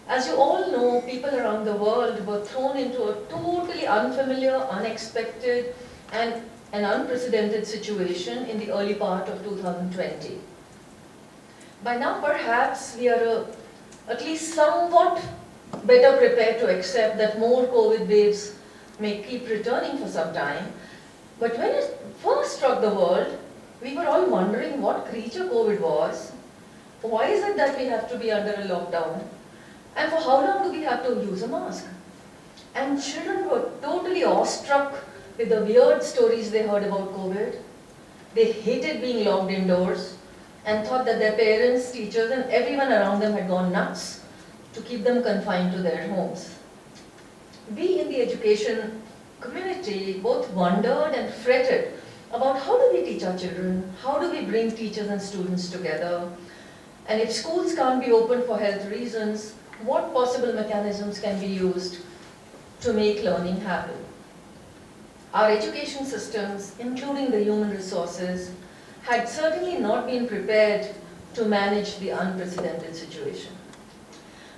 As you all know, people around the world were thrown into a totally unfamiliar, unexpected, and an unprecedented situation in the early part of 2020. By now, perhaps we are at least somewhat better prepared to accept that more COVID waves may keep returning for some time. But when it first struck the world, we were all wondering what creature COVID was. Why is it that we have to be under a lockdown? And for how long do we have to use a mask? And children were totally awestruck with the weird stories they heard about COVID. They hated being locked indoors and thought that their parents, teachers, and everyone around them had gone nuts to keep them confined to their homes. We in the education community both wondered and fretted about how do we teach our children, how do we bring teachers and students together, and if schools can't be open for health reasons, what possible mechanisms can be used to make learning happen. Our education systems, including the human resources, had certainly not been prepared to manage the unprecedented situation.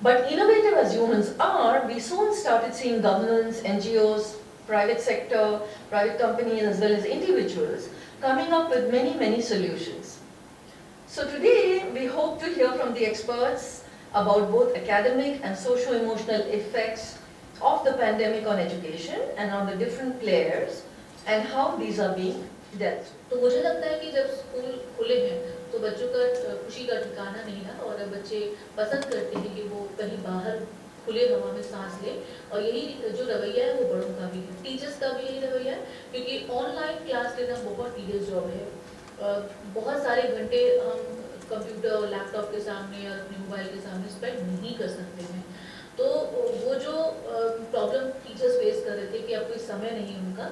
But innovative as humans are, we soon started seeing governments, NGOs, private sector, private companies, as well as individuals coming up with many solutions. So today, we hope to hear from the experts about both academic and socio-emotional effects of the pandemic on education and on the different players and how these are being dealt. तो मुझे लगता है कि जब school खुले हैं तो बच्चों का खुशी का ठिकाना नहीं है और बच्चे पसंद करते हैं कि वो कहीं बाहर खुले हवा में सांस ले और यही जो रवैया है वो बड़ों का भी है, टीचर्स का भी यही रवैया है क्योंकि ऑनलाइन क्लास लेना बहुत टीडियस जॉब है। बहुत सारे घंटे हम कंप्यूटर और लैपटॉप के सामने और अपने मोबाइल के सामने स्पेंड नहीं कर सकते हैं। तो वो जो प्रॉब्लम टीचर्स फेस कर रहे थे कि अब कोई समय नहीं है उनका,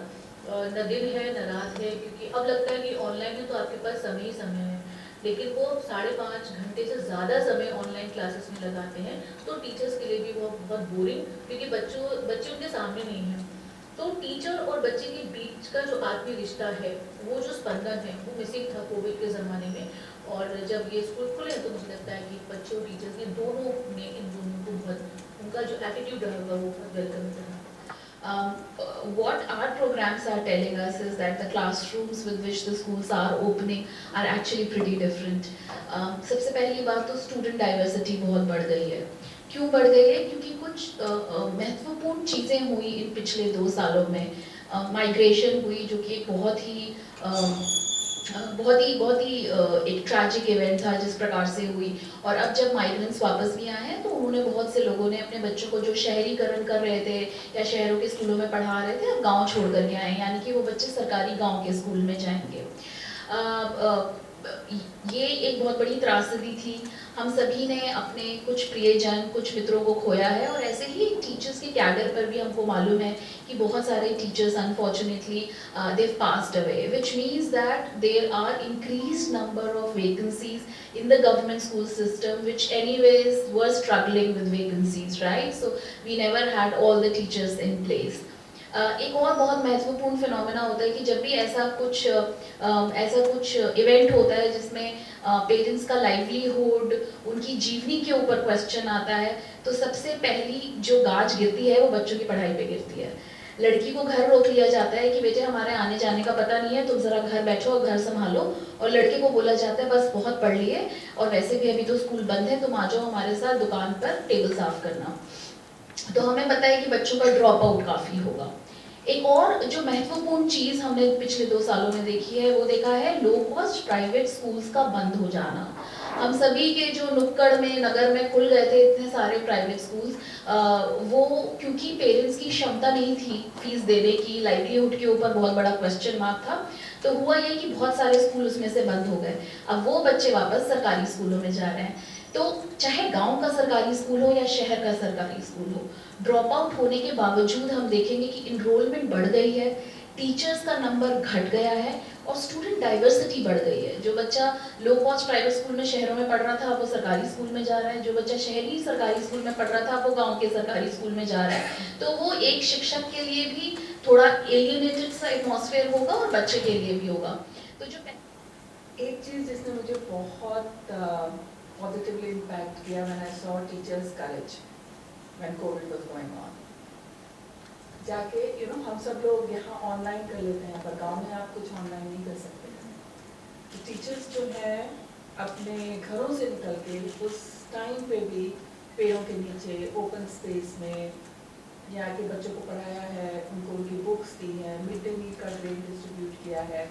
न दिन है न रात है, क्योंकि अब लगता है कि ऑनलाइन है तो आपके पास समय ही समय है, लेकिन वो 5.5 घंटे से ज़्यादा समय ऑनलाइन क्लासेस में लगाते हैं तो टीचर्स के लिए भी वो बहुत बोरिंग, क्योंकि बच्चे उनके सामने नहीं हैं। तो टीचर और बच्चे के बीच का जो आत्मीय रिश्ता है, वो जो स्पंदन है, वो मिसिंग था कोविड के ज़माने में। और जब ये स्कूल खुले तो मुझे लगता है कि बच्चों और टीचर्स ये दोनों ने इन दोनों को बहुत, उनका जो एटीट्यूड रहेगा वो बहुत वेलकम रहा। What our programs are telling us is that the classrooms with which the schools are opening are actually pretty different. सबसे पहली बात तो स्टूडेंट डाइवर्सिटी बहुत बढ़ गई है। क्यों बढ़ गई है? क्योंकि कुछ महत्वपूर्ण चीज़ें हुई इन पिछले 2 सालों में। माइग्रेशन हुई जो कि एक बहुत ही एक ट्रैजिक इवेंट था जिस प्रकार से हुई, और अब जब माइग्रेंट्स वापस भी आए हैं तो उन्होंने, बहुत से लोगों ने अपने बच्चों को जो शहरीकरण कर रहे थे या शहरों के स्कूलों में पढ़ा रहे थे अब गांव छोड़ कर के आए, यानी कि वो बच्चे सरकारी गांव के स्कूल में जाएंगे। ये एक बहुत बड़ी त्रासदी थी। हम सभी ने अपने कुछ प्रियजन, कुछ मित्रों को खोया है, और ऐसे ही टीचर्स के कैडर पर भी हमको मालूम है कि बहुत सारे teachers unfortunately they've passed away, which means that there are increased number of vacancies in the government school system, which anyways were struggling with vacancies, right? So we never had all the teachers in place. एक और बहुत महत्वपूर्ण phenomena होता है कि जब भी ऐसा कुछ इवेंट होता है जिसमें पेरेंट्स का लाइवलीहुड, उनकी जीवनी के ऊपर क्वेश्चन आता है, तो सबसे पहली जो गाज गिरती है वो बच्चों की पढ़ाई पे गिरती है। लड़की को घर रोक लिया जाता है कि बेटे हमारे आने जाने का पता नहीं है, तुम ज़रा घर बैठो और घर संभालो, और लड़के को बोला जाता है बस बहुत पढ़ लिए और वैसे भी अभी तो स्कूल बंद है, तुम आ जाओ हमारे साथ दुकान पर टेबल साफ करना। तो हमें पता है कि बच्चों का ड्रॉप आउट काफ़ी होगा। एक और जो महत्वपूर्ण चीज़ हमने पिछले 2 सालों में देखी है वो देखा है लो कॉस्ट प्राइवेट स्कूल्स का बंद हो जाना। हम सभी के जो नुक्कड़ में, नगर में खुल गए थे इतने सारे प्राइवेट स्कूल्स, वो क्योंकि पेरेंट्स की क्षमता नहीं थी फीस देने की, लाइवलीहुड के ऊपर बहुत बड़ा क्वेश्चन मार्क था, तो हुआ ये कि बहुत सारे स्कूल उसमें से बंद हो गए। अब वो बच्चे वापस सरकारी स्कूलों में जा रहे हैं। तो चाहे गांव का सरकारी स्कूल हो या शहर का सरकारी स्कूल हो, ड्रॉप आउट होने के बावजूद हम देखेंगे कि इनरोलमेंट बढ़ गई है, टीचर्स का नंबर घट गया है और स्टूडेंट डाइवर्सिटी बढ़ गई है। जो बच्चा लो कॉस्ट प्राइवेट स्कूल में शहरों में पढ़ रहा था वो सरकारी स्कूल में जा रहा है, जो बच्चा शहरी सरकारी स्कूल में पढ़ रहा था वो गांव के सरकारी स्कूल में जा रहा है। तो वो एक शिक्षक के लिए भी थोड़ा एलियनेटेड सा एटमॉस्फेयर होगा और बच्चे के लिए भी होगा। तो जो एक चीज़ जिसने मुझे बहुत पॉजिटिवली इम्पैक्ट किया, when I saw teachers courage, when COVID was going on. जाके हम सब लोग यहाँ ऑनलाइन कर लेते हैं, पर गांव में आप कुछ ऑनलाइन नहीं कर सकते। तो टीचर्स जो है अपने घरों से निकल के उस टाइम पे भी पेड़ों के नीचे ओपन स्पेस में यहाँ के बच्चों को पढ़ाया है, उनको उनकी बुक्स दी है, मिड डे मील का ट्रेन डिस्ट्रीब्यूट किया है।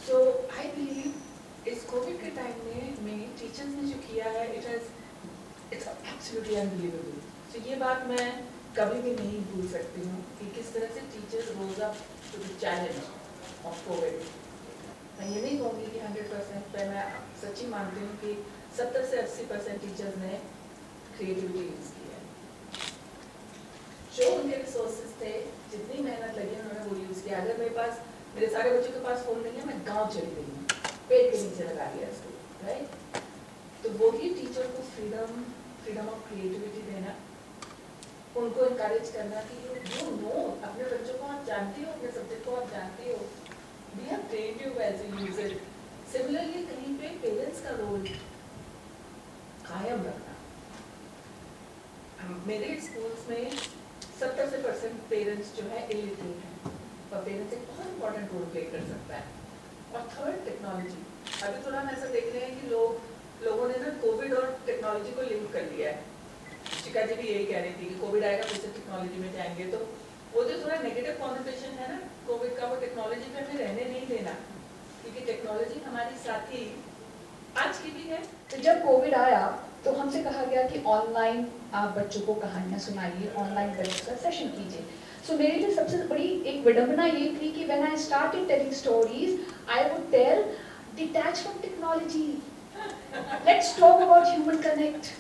सो आई बिलीव इस कोविड के टाइम में टीचर्स ने जो किया है इट्स एब्सोल्युटली अनबिलीवेबल। तो ये बात मैं कभी भी नहीं भूल सकती हूँ कि किस तरह से teachers rose up to the challenge of COVID. मैं ये नहीं कहूँगी कि 100%, पर मैं सच्ची मानती हूँ कि 70 से 80% टीचर्स ने क्रिएटिविटी यूज़ की है। जो उनके रिसोर्सेज थे, जितनी मेहनत लगी उन्होंने वो यूज़ किया। अगर मेरे सारे बच्चों के पास फ़ोन नहीं है, मैं गाँव चली गई हूँ, पेड़ के नीचे लगा दिया इसको, राइट। तो वो ही टीचर को फ्रीडम ऑफ क्रिएटिविटी देना, उनको इनकरेज करना कि यू नो अपने बच्चों को आप जानती हो, अपने सब्जेक्ट को आप जानती हो, we have trained you as a user. Similarly कहीं पे पेरेंट्स का रोल कायम रखना। मेरे स्कूल्स में 70% पेरेंट्स जो है इलिटरेट हैं, पर पेरेंट्स एक बहुत इंपॉर्टेंट रोल प्ले कर सकता है। और थर्ड, टेक्नोलॉजी। अभी थोड़ा हम ऐसा देख रहे हैं कि लोगों ने ना कोविड और टेक्नोलॉजी को लिंक कर लिया है। शिका जी भी यही कह रही थी कि कोविड आएगा फिर से टेक्नोलॉजी में जाएंगे, तो वो जो थोड़ा नेगेटिव कॉन्नोटेशन है ना कोविड का, वो टेक्नोलॉजी पे हमें रहने नहीं देना, क्योंकि टेक्नोलॉजी हमारी साथी आज की भी है। तो जब कोविड आया तो हमसे कहा गया कि ऑनलाइन आप बच्चों को कहानियाँ सुनाइए, ऑनलाइन बच्चों का सेशन कीजिए। सो मेरे लिए सबसे बड़ी एक विडंबना ये थी कि when I started telling stories I would tell detach from technology, let's talk about human connect,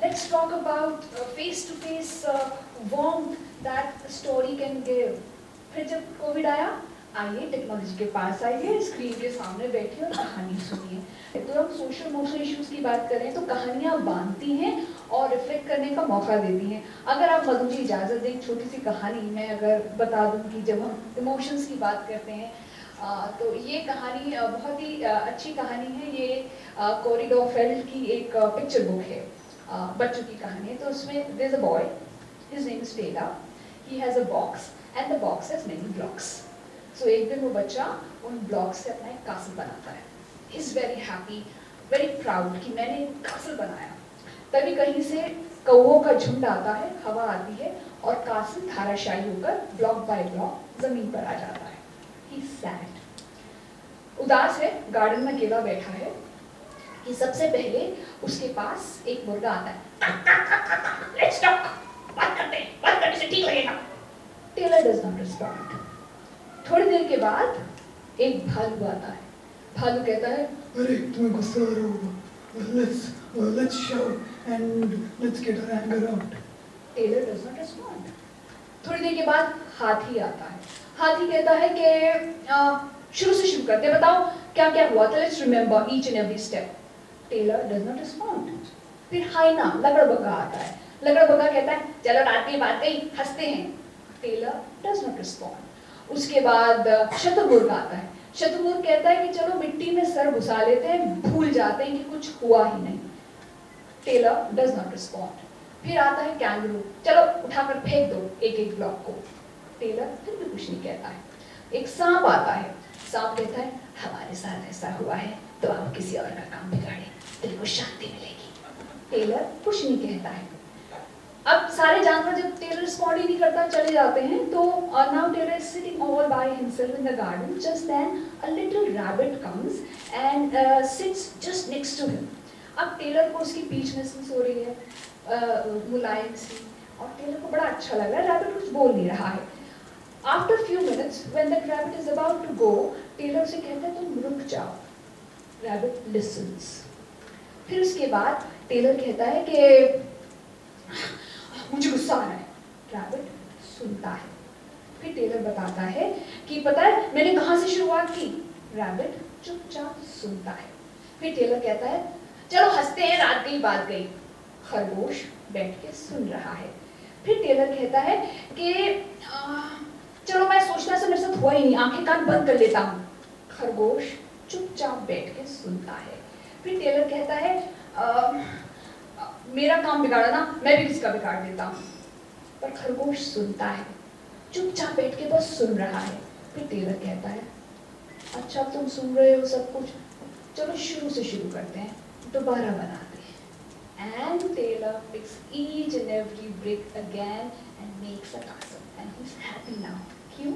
let's talk about face-to-face warmth that a story can give। फिर जब कोविड आया, आइए टेक्नोलॉजी के पास आइए, स्क्रीन के सामने बैठिए और कहानी सुनिए। तो हम सोशल इमोशनल इश्यूज की बात करें तो कहानियाँ बांधती हैं और रिफ्लेक्ट करने का मौका देती हैं। अगर आप मधु जी इजाज़त दें, एक छोटी सी कहानी मैं अगर बता दूं कि जब हम इमोशंस की बात करते हैं तो ये कहानी बहुत ही अच्छी कहानी है। ये कोरी डॉफेल्ड की एक पिक्चर बुक है, बच्चों की कहानी है। तो उसमें there's a boy, his name is Taylor, he has a box and the box has many blocks। So एक दिन वो बच्चा उन ब्लॉक्स से अपना एक कासल बनाता है। he is very happy, very proud कि मैंने एक कासल बनाया। तभी कहीं से कौवों का झुंड आता है, हवा आती है और कासल धाराशायी होकर ब्लॉक बाय ब्लॉक जमीन पर आ जाता है। he is sad, उदास है, गार्डन में अकेला बैठा है कि सबसे पहले उसके पास एक मुर्गा आता है। लेट्स टॉक, बात करने से ठीक लगेगा। Taylor does not respond. थोड़ी देर के बाद एक भालू आता है। भालू कहता है, अरे तुम्हें गुस्सा आ रहा होगा, let's shout and let's get our anger out। Taylor does not respond. थोड़ी देर के बाद हाथी आता है। हाथी कहता है कि शुरू से शुरू करते, बताओ क्या क्या हुआ था, let's remember each and every step. Taylor does not respond. फिर हाइना लकड़बग्गा आता है। लकड़बग्गा कहता है, चलो रात की बात गई, हंसते हैं। Taylor does not respond. उसके बाद शतुर्मुर्ग आता है। शतुर्मुर्ग कहता है कि चलो मिट्टी में सर घुसा लेते हैं, भूल जाते हैं कि कुछ हुआ ही नहीं। Taylor does not respond. फिर आता है कैंगरू, चलो उठाकर फेंक दो एक एक ब्लॉक को। टेलर फिर भी कुछ नहीं कहता है। एक सांप आता है। सांप कहता है, हमारे साथ ऐसा हुआ है तो आप किसी और का काम बिगाड़े, दिल को शांति मिलेगी। टेलर कुछ नहीं कहता है। अब सारे जानवर जब टेलर रिस्पॉन्ड ही नहीं करता चले जाते हैं, तो now Taylor is sitting all by himself in the garden. Just then a little rabbit comes and sits just next to him. अब टेलर को उसकी पीठ महसूस हो रही है, मुलायम सी, और टेलर को बड़ा अच्छा लग रहा है। रैबिट कुछ बोल नहीं रहा है। After few minutes, when that rabbit is about to go, Taylor से कहता है तुम रुक जाओ। Rabbit listens। फिर उसके बाद टेलर कहता है कि मुझे गुस्सा आ रहा है। Rabbit सुनता है। फिर टेलर बताता है कि पता है मैंने कहाँ से शुरुआत की। Rabbit चुपचाप सुनता है। फिर टेलर कहता है चलो हंसते हैं, रात गई बात गई। खरगोश बैठ के सुन रहा है। फिर टेलर कहता है कि चलो मैं सोचना से मेरे साथ हुआ ही नहीं, आंखें कान बंद कर लेता हूँ। खरगोश चुपचाप बैठ के सुनता है। फिर टेलर कहता है मेरा काम बिगाड़ा ना, मैं भी किसका बिगाड़ देता हूँ। पर खरगोश सुनता है, चुपचाप बैठ के बस सुन रहा है। फिर टेलर कहता है, अच्छा तुम सुन रहे हो सब कुछ, चलो शुरू से शुरू करते हैं, दोबारा बनाते हैं। And Taylor picks each and every brick again and makes a castle. And he's happy now. क्यों?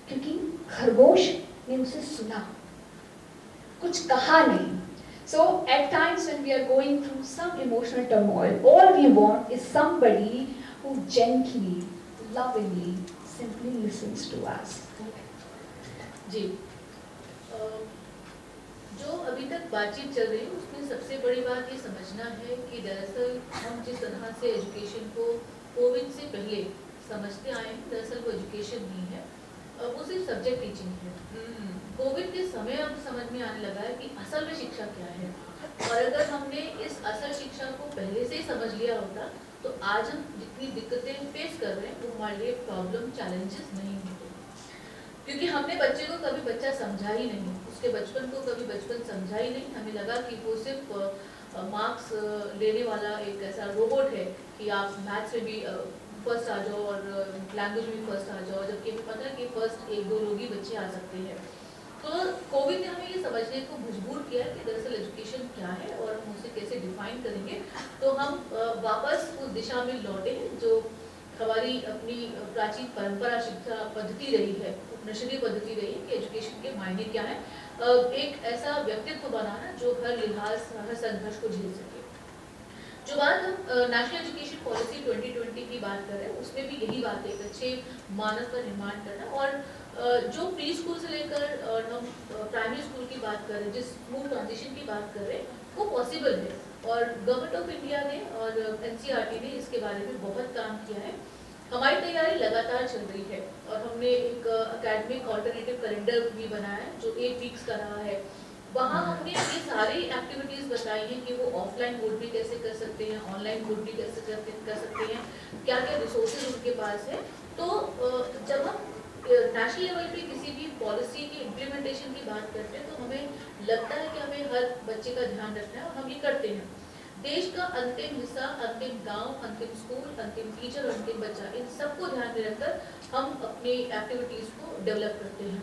क्योंकि खरगोश ने उसे सुना, कुछ कहा नहीं। So at times when we are going through some emotional turmoil, all we want is somebody who gently, lovingly, simply listens to us. जी, जो अभी तक बातचीत चल रही है उसमें सबसे बड़ी बात ये समझना है कि दरअसल हम जिस तरह से एजुकेशन को कोविड से पहले समझते आए हैं, दरअसल वो एजुकेशन नहीं है, वो सिर्फ सब्जेक्ट टीचिंग है। कोविड के समय अब समझ में आने लगा है कि असल में शिक्षा क्या है, और अगर हमने इस असल शिक्षा को पहले से ही समझ लिया होता तो आज हम जितनी दिक्कतें फेस कर रहे हैं वो हमारे लिए प्रॉब्लम चैलेंजेस नहीं होते, क्योंकि हमने बच्चे को कभी बच्चा समझा ही नहीं, उसके बचपन को कभी बचपन समझा ही नहीं। हमें लगा कि वो सिर्फ मार्क्स लेने वाला एक ऐसा रोबोट है कि आप मैथ्स में भी फर्स्ट आ जाओ और लैंग्वेज में भी फर्स्ट आ जाओ, जबकि हमें पता है कि फर्स्ट 1-2 लोग ही बच्चे आ सकते हैं। तो कोविड ने हमें ये समझने को मजबूर किया कि दरअसल एजुकेशन क्या है और हम उसे कैसे डिफाइन करेंगे। तो हम वापस उस दिशा में लौटे जो हमारी अपनी प्राचीन परंपरा शिक्षा पद्धति रही है, उपनिषदीय पद्धति रही है कि एजुकेशन के मायने क्या है, एक ऐसा व्यक्तित्व बनाना जो हर लिहाज हर संघर्ष को झेल सके। जो बात हम नेशनल एजुकेशन पॉलिसी 2020 की बात कर रहे हैं उसमें भी यही बात है, एक अच्छे मानव का निर्माण करना, और जो प्री स्कूल से लेकर हम प्राइमरी स्कूल की बात कर रहे हैं, जिस स्मूथ ट्रांजिशन की बात कर रहे हैं वो पॉसिबल है, और गवर्नमेंट ऑफ इंडिया ने और NCERT ने इसके बारे में बहुत काम किया है। हमारी तैयारी लगातार चल रही है और हमने एक एकेडमिक ऑल्टरनेटिव कैलेंडर भी बनाया है जो 8 वीक्स का रहा है। वहाँ हमने ये सारी एक्टिविटीज़ बताई हैं कि वो ऑफलाइन मोड भी कैसे कर सकते हैं, ऑनलाइन मोड भी कैसे कर सकते हैं, क्या क्या रिसोर्सेज उनके पास है। तो जब हम नेशनल लेवल पे किसी भी पॉलिसी की इम्प्लीमेंटेशन की बात करते हैं तो हमें लगता है कि हमें हर बच्चे का ध्यान रखना है, और हम ये करते हैं। देश का अंतिम हिस्सा, अंतिम गांव, अंतिम स्कूल, अंतिम टीचर, अंतिम बच्चा, इन सबको ध्यान में रखकर हम अपनी एक्टिविटीज़ को डेवलप करते हैं।